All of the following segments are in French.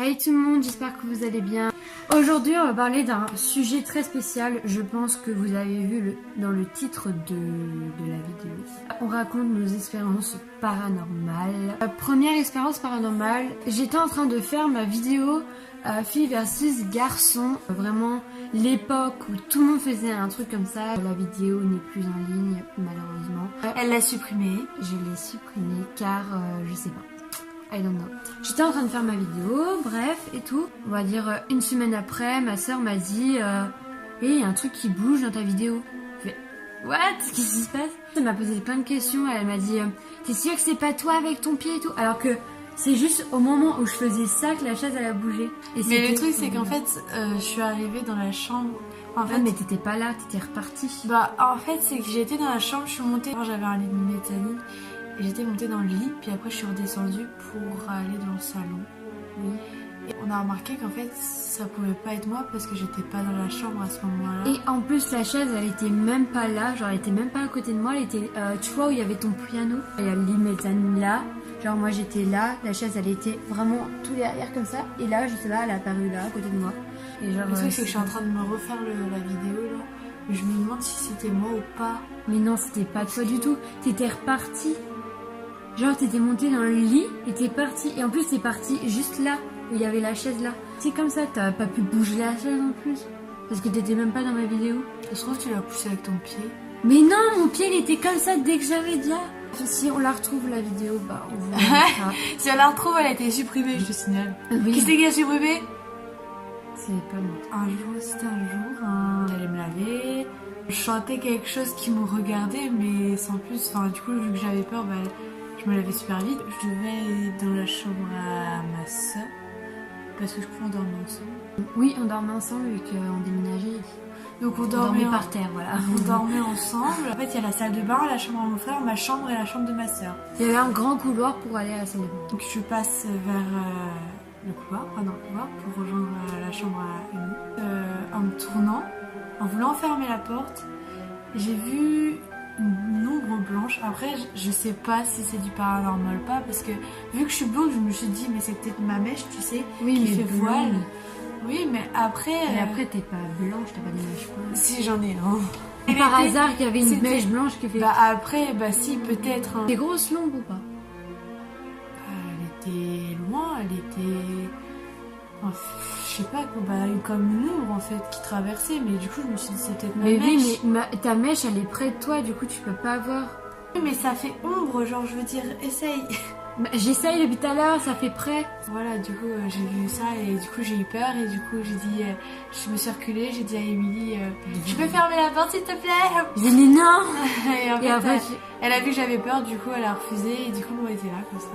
Hey tout le monde, j'espère que vous allez bien. Aujourd'hui, on va parler d'un sujet très spécial. Je pense que vous avez vu dans le titre de la vidéo. On raconte nos expériences paranormales. Première expérience paranormale, j'étais en train de faire ma vidéo filles versus garçons. Vraiment l'époque où tout le monde faisait un truc comme ça. La vidéo n'est plus en ligne, malheureusement. Elle l'a supprimée. Je l'ai supprimée car je sais pas. I don't know. J'étais en train de faire ma vidéo, bref, et tout. On va dire une semaine après, ma soeur m'a dit il y a un truc qui bouge dans ta vidéo. Je fais what? Qu'est-ce qui se passe? Elle m'a posé plein de questions. Elle m'a dit t'es sûre que c'est pas toi avec ton pied et tout? Alors que c'est juste au moment où je faisais ça que la chaise elle a bougé. Et mais le truc c'est qu'en fait, je suis arrivée dans la chambre. En fait, mais t'étais pas là, t'étais repartie. Bah en fait c'est que j'étais dans la chambre, je suis montée. J'avais un lit de méthanie. Et j'étais montée dans le lit, puis après je suis redescendue pour aller dans le salon. Oui. Et on a remarqué qu'en fait ça pouvait pas être moi parce que j'étais pas dans la chambre à ce moment-là. Et en plus la chaise elle était même pas là, genre elle était même pas à côté de moi, elle était, tu vois où il y avait ton piano, il y a le lit méthane là, genre moi j'étais là, la chaise elle était vraiment tout derrière comme ça, et là je sais pas, elle a apparu là à côté de moi. Et genre, le truc c'est que je suis en train de me refaire la vidéo là, mais je me demande si c'était moi ou pas. Mais non, c'était pas toi du tout, t'étais repartie. Genre t'étais montée dans le lit et t'es partie. Et en plus t'es partie juste là où il y avait la chaise là. C'est comme ça, t'as pas pu bouger la chaise en plus. Parce que t'étais même pas dans ma vidéo. Ça se trouve tu l'as poussée avec ton pied. Mais non, mon pied il était comme ça dès que j'avais déjà. Si on la retrouve la vidéo, bah on vous montrera. Si on la retrouve, elle a été supprimée, je te signale. Oui. Qui c'est qui a supprimé? C'est pas moi. C'était un jour, j'allais me laver. Je chantais quelque chose qui me regardait, mais sans plus. Enfin, du coup, vu que j'avais peur, bah, je me lavais super vite. Je devais aller dans la chambre à ma soeur parce que je crois qu'on dormait ensemble. Oui, on dormait ensemble vu qu'on déménageait. Donc on dormait par terre, voilà. On dormait ensemble. En fait, il y a la salle de bain, la chambre de mon frère, ma chambre et la chambre de ma soeur. Il y avait un grand couloir pour aller à la salle de bain. Donc je passe vers le couloir, pour rejoindre la chambre à Amy. En me tournant, en voulant fermer la porte, j'ai vu une ombre blanche. Après, je sais pas si c'est du paranormal ou pas, parce que vu que je suis blonde, je me suis dit, mais c'est peut-être ma mèche, tu sais, oui, qui mais fait voile. blonde. Oui, mais après... Et après, t'es pas blanche, t'as pas des mèches blanches. Si, j'en ai un. Et par hasard, il y avait une mèche blanche qui fait... Bah après, bah si, peut-être... T'es grosse longue ou pas? Elle était loin, elle était... Enfin, je sais pas, comme une ombre en fait qui traversait, mais du coup je me suis dit c'est peut-être ma mèche. Oui, mais ta mèche elle est près de toi, du coup tu peux pas voir. Oui, mais ça fait ombre, genre je veux dire, essaye. Bah, j'essaye depuis tout à l'heure, ça fait près. Voilà, du coup j'ai vu ça et du coup j'ai eu peur et du coup j'ai dit, je me suis reculée, j'ai dit à Émilie, je peux fermer la porte s'il te plaît? J'ai dit non. Et en fait, après, elle a vu que j'avais peur, du coup elle a refusé et du coup on était là comme ça.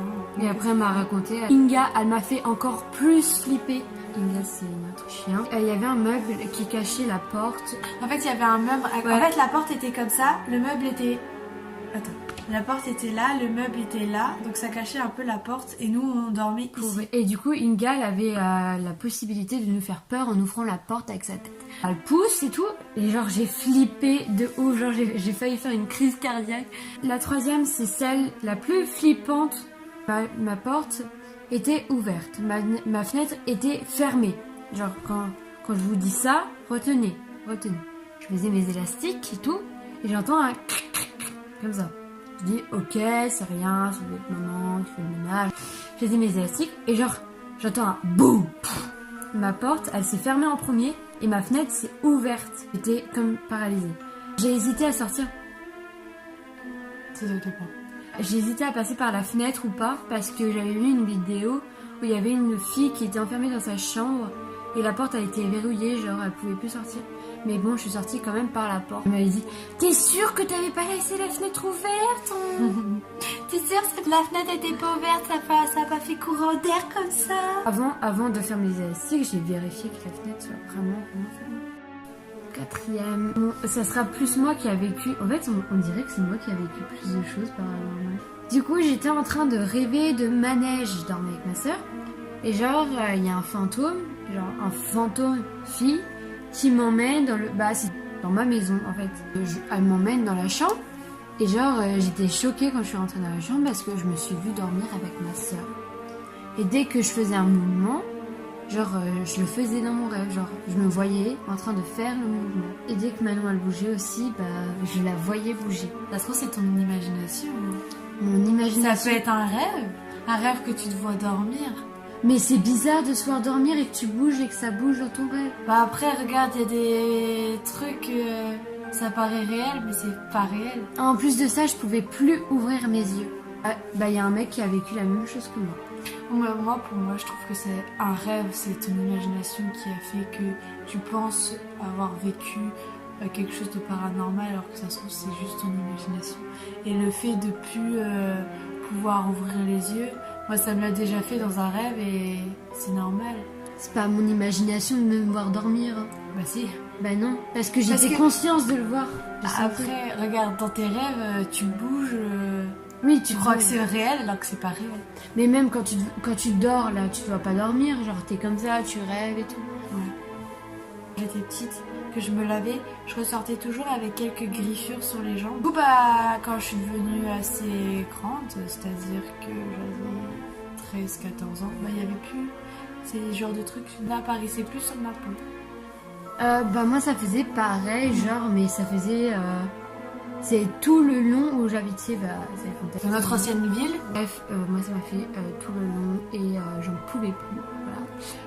Et après elle m'a raconté, Inga elle m'a fait encore plus flipper. Inga c'est notre chien. Il y avait un meuble qui cachait la porte. En fait il y avait un meuble, ouais. En fait la porte était comme ça, le meuble était... Attends. La porte était là, le meuble était là, donc ça cachait un peu la porte et nous on dormait ici. Et du coup Inga elle avait la possibilité de nous faire peur en ouvrant la porte avec sa tête. Elle pousse et tout, et genre j'ai flippé de ouf, genre j'ai failli faire une crise cardiaque. La troisième c'est celle la plus flippante. Ma porte était ouverte, ma fenêtre était fermée. Genre quand je vous dis ça, retenez. Je faisais mes élastiques et tout, et j'entends un comme ça. Je dis ok, c'est rien, c'est votre maman qui fait le ménage. Je faisais mes élastiques et genre j'entends un boum. Ma porte elle s'est fermée en premier et ma fenêtre s'est ouverte. J'étais comme paralysée. J'ai hésité à sortir. C'est pas. J'ai hésité à passer par la fenêtre ou pas parce que j'avais vu une vidéo où il y avait une fille qui était enfermée dans sa chambre et la porte a été verrouillée, genre elle pouvait plus sortir. Mais bon, je suis sortie quand même par la porte. Elle m'avait dit t'es sûre que t'avais pas laissé la fenêtre ouverte? T'es sûre que la fenêtre était pas ouverte? Ça a pas fait courant d'air comme ça? Avant de faire mes élastiques, j'ai vérifié que la fenêtre soit vraiment fermée. Quatrième, bon, ça sera plus moi qui a vécu. En fait, on dirait que c'est moi qui a vécu plus de choses paranormales. Du coup, j'étais en train de rêver de manège. Je dormais avec ma soeur. Et genre, il y a un fantôme fille, qui m'emmène dans le... Bah, c'est dans ma maison, en fait. Elle m'emmène dans la chambre. Et genre, j'étais choquée quand je suis rentrée dans la chambre parce que je me suis vue dormir avec ma soeur. Et dès que je faisais un mouvement, Genre, je le faisais dans mon rêve, genre, je me voyais en train de faire le mouvement. Et dès que Manon elle bougeait aussi, bah, je la voyais bouger. Ça se trouve, c'est ton imagination. Mon imagination. Ça peut être un rêve que tu te vois dormir. Mais c'est bizarre de se voir dormir et que tu bouges et que ça bouge dans ton rêve. Bah après, regarde, il y a des trucs, ça paraît réel, mais c'est pas réel. En plus de ça, je pouvais plus ouvrir mes yeux. Bah, il y a un mec qui a vécu la même chose que moi. Pour moi, je trouve que c'est un rêve, c'est ton imagination qui a fait que tu penses avoir vécu quelque chose de paranormal, alors que ça se trouve, c'est juste ton imagination. Et le fait de plus pouvoir ouvrir les yeux, moi, ça me l'a déjà fait dans un rêve et c'est normal. C'est pas mon imagination de me voir dormir. Bah si. Bah non, parce que j'étais consciente de le voir. Après, regarde, dans tes rêves, tu bouges. Oui, tu crois que c'est réel alors que c'est pas réel. Mais même quand tu dors, là, tu dois pas dormir. Genre, t'es comme ça, tu rêves et tout. Ouais. J'étais petite, que je me lavais, je ressortais toujours avec quelques griffures sur les jambes. Du coup, bah, quand je suis devenue assez grande, c'est-à-dire que j'avais 13-14 ans, bah, il y avait plus ces genres de trucs n'apparaissaient plus sur ma peau. Bah, moi, ça faisait pareil, genre, mais ça faisait... C'est tout le long où j'habitais, bah, c'est fantastique. Dans notre ancienne ville. Bref, moi ça m'a fait tout le long et j'en pouvais plus, voilà.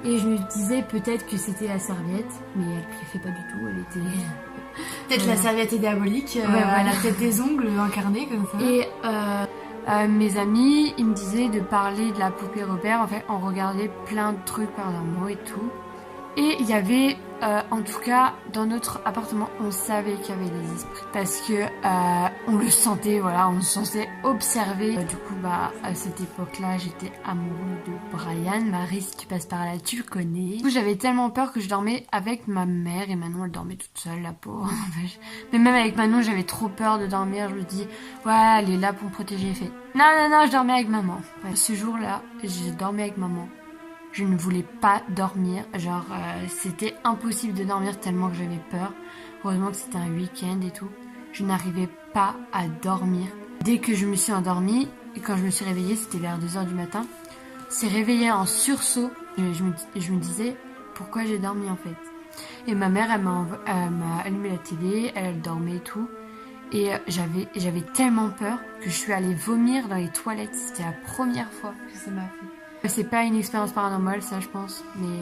Et je me disais peut-être que c'était la serviette, mais elle griffait pas du tout, elle était... Peut-être la serviette est diabolique, ouais, voilà. Elle a peut-être des ongles incarnés comme ça. Et mes amis, ils me disaient de parler de la poupée Robert, en fait on regardait plein de trucs paranormaux et tout. Et il y avait, en tout cas, dans notre appartement, on savait qu'il y avait des esprits. Parce que on le sentait, voilà, on se sentait observé. Du coup, bah, à cette époque-là, j'étais amoureux de Brian. Marie, si tu passes par là, tu le connais. Du coup, j'avais tellement peur que je dormais avec ma mère. Et Manon, elle dormait toute seule, la pauvre. Mais même avec Manon, j'avais trop peur de dormir. Je me dis, ouais, elle est là pour me protéger. Elle fait, non, je dormais avec maman. Ouais, ce jour-là, j'ai dormi avec maman. Je ne voulais pas dormir, genre c'était impossible de dormir tellement que j'avais peur. Heureusement que c'était un week-end et tout. Je n'arrivais pas à dormir. Dès que je me suis endormie, et quand je me suis réveillée, c'était vers 2h du matin, c'est réveillé en sursaut. Je me disais, pourquoi j'ai dormi en fait? Et ma mère, elle m'a allumé la télé, elle dormait et tout. Et j'avais tellement peur que je suis allée vomir dans les toilettes. C'était la première fois que ça m'a fait. C'est pas une expérience paranormale, ça je pense, mais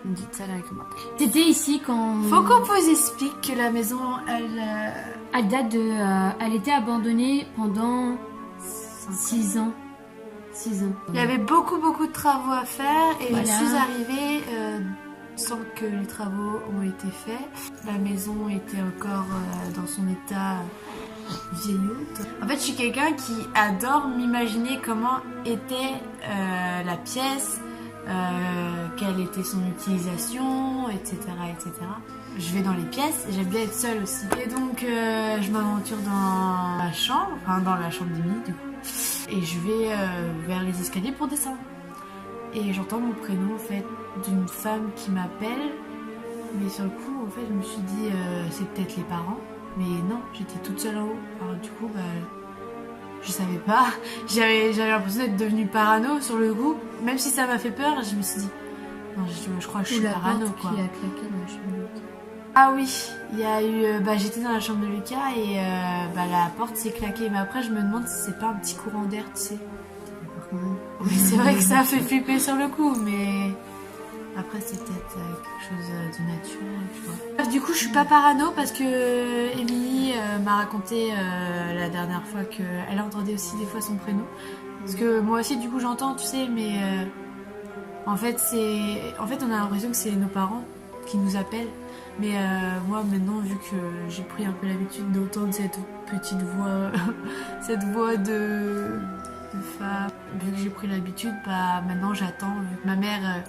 me dites ça directement. T'étais ici quand... Faut qu'on vous explique que la maison, elle date de... elle était abandonnée pendant 6 ans. 6 ans. Il y avait beaucoup de travaux à faire et voilà. Je suis arrivée sans que les travaux ont été faits. La maison était encore dans son état... vieillotte. En fait, je suis quelqu'un qui adore m'imaginer comment était la pièce, quelle était son utilisation, etc., etc. Je vais dans les pièces, j'aime bien être seule aussi. Et donc, je m'aventure dans la chambre, enfin dans la chambre d'Emily du coup, et je vais vers les escaliers pour descendre. Et j'entends mon prénom en fait d'une femme qui m'appelle, mais sur le coup, en fait, je me suis dit c'est peut-être les parents. Mais non, j'étais toute seule en haut. Alors du coup, bah, je savais pas. J'avais l'impression d'être devenue parano sur le coup. Même si ça m'a fait peur, je me suis dit, non, je crois que je suis parano, quoi. Qui a claqué dans la chambre de Lucas. Ah oui, il y a eu... j'étais dans la chambre de Lucas et la porte s'est claquée. Mais après, je me demande si c'est pas un petit courant d'air, tu sais. Mais c'est vrai que ça fait flipper sur le coup, mais... Après, c'est peut-être quelque chose de naturel, tu vois. Du coup, je suis pas parano parce que Émilie m'a raconté la dernière fois qu'elle entendait aussi des fois son prénom. Parce que moi aussi, du coup, j'entends, tu sais, mais en fait, on a l'impression que c'est nos parents qui nous appellent. Mais moi, maintenant, vu que j'ai pris un peu l'habitude d'entendre cette petite voix, cette voix de femme, vu que j'ai pris l'habitude, bah maintenant, j'attends. Vu que ma mère...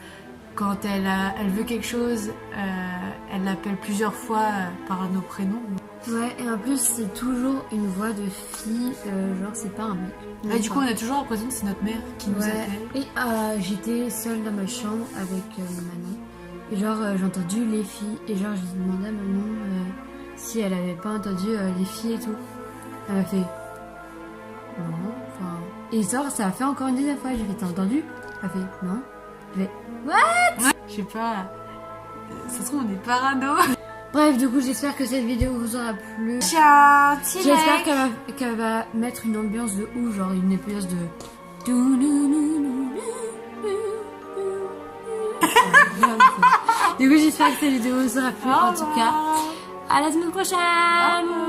quand elle veut quelque chose, elle l'appelle plusieurs fois par nos prénoms. Ouais, et en plus, c'est toujours une voix de fille, genre c'est pas un mec. Et du coup, on a toujours l'impression que c'est notre mère qui nous appelle. Et j'étais seule dans ma chambre avec Manon. Et genre, j'ai entendu les filles. Et genre, j'ai demandé à Manon si elle avait pas entendu les filles et tout. Elle m'a fait... Non, enfin... Et genre, ça a fait encore une deuxième fois. J'ai fait, t'as entendu? Elle a fait, non. J'ai fait, what? Je sais pas. Ça se trouve, on est parano. Bref, du coup, j'espère que cette vidéo vous aura plu. Ciao, J'espère qu'elle va mettre une ambiance de ouf, genre une ambiance de... Du coup, j'espère que cette vidéo vous aura plu. En tout cas, à la semaine prochaine.